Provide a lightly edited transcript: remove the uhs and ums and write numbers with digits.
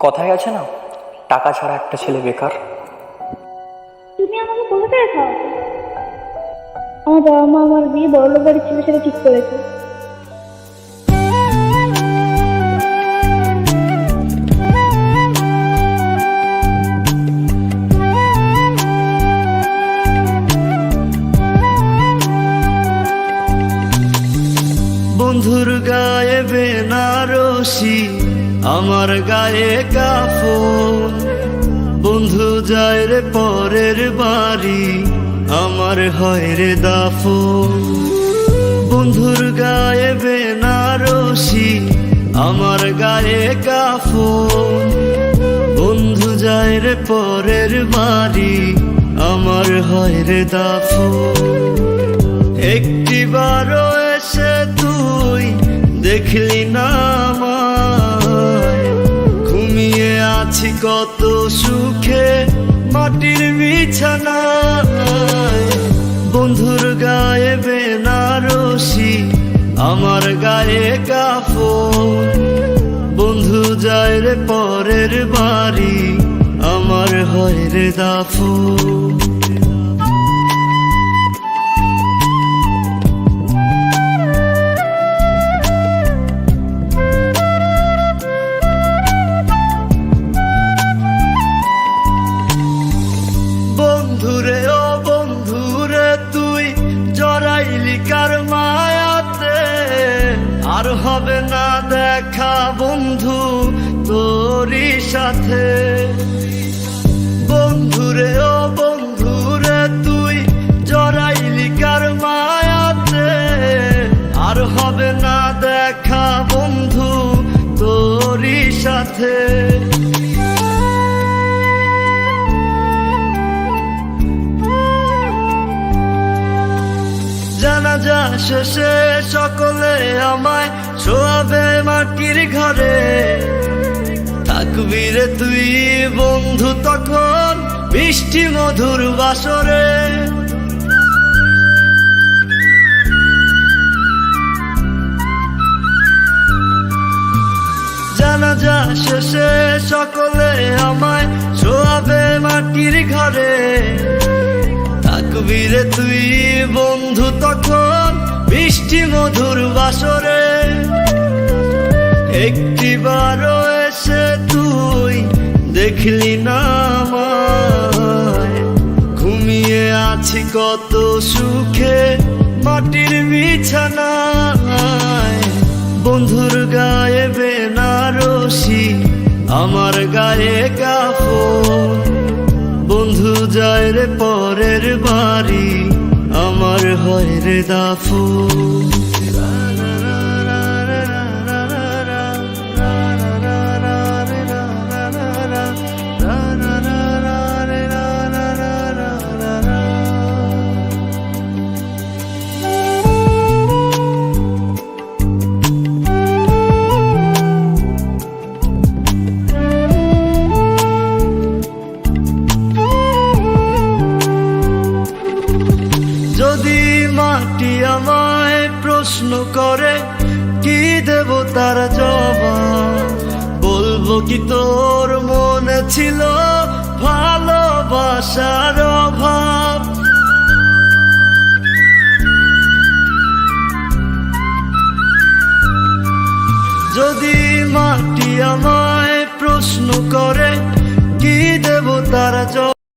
কথায় আছে না, টাকা ছাড়া একটা ছেলে বেকার। তুমি আমাকে কোথা থেকে খাওয়াবে? আমার বাবা মা আমার বিয়ে বড়লোক বাড়ির ছেলের সাথে ঠিক করেছে। বন্ধুর গায়ে বেনারসি, আমার গায়ে কাফন। বন্ধু যায় রে পরের বাড়ি, আমার হয় রে দাফন। বন্ধুর গায়ে বেনারসি, আমার গায়ে কাফন। বন্ধু যায় রে পরের বাড়ি, আমার হয় রে দাফন। একটিবারও এসে তুই দেখলি না আমায়, ঘুমিয়ে আছি কত সুখে মাটির বিছানায়। বন্ধুর গায়ে বেনারসি, আমার গায়ে কাফন। বন্ধু যায় রে পরের বাড়ি, আমার হয় রে দাফন। বন্ধুরে ও বন্ধুরে তুই জড়াইলি কার মায়াতে, আর হবে না দেখা বন্ধু তোরই সাথে। বন্ধুরে ও বন্ধুরে তুই জড়াইলি কার মায়াতে, আর হবে না দেখা বন্ধু তোরই সাথে। জানাজা শেষে সকলে আমায় শোয়াবে মাটির ঘরে, থাকবি রে তুই বন্ধু তখন মিষ্টি মধুর বাসরে। জানাজা শেষে সকলে আমায় শোয়াবে মাটির ঘরে, থাকবি রে তুই বন্ধু তখন মিষ্টি মধুর বাসরে। একটিবারও এসে তুই দেখলি না আমায়, ঘুমিয়ে আছি কত সুখে মাটির বিছানায়। বন্ধুর গায়ে বেনারসি, আমার গায়ে কাফন। বন্ধু যায় রে পরের বাড়ি, আমার হয় রে দাফন। যদি মাটি আমায় প্রশ্ন করে কি দেব তার জবাব, বলবো কি তোর মনে ছিল ভালোবাসার অভাব। যদি মাটি আমায় প্রশ্ন করে কি দেব তার জবাব,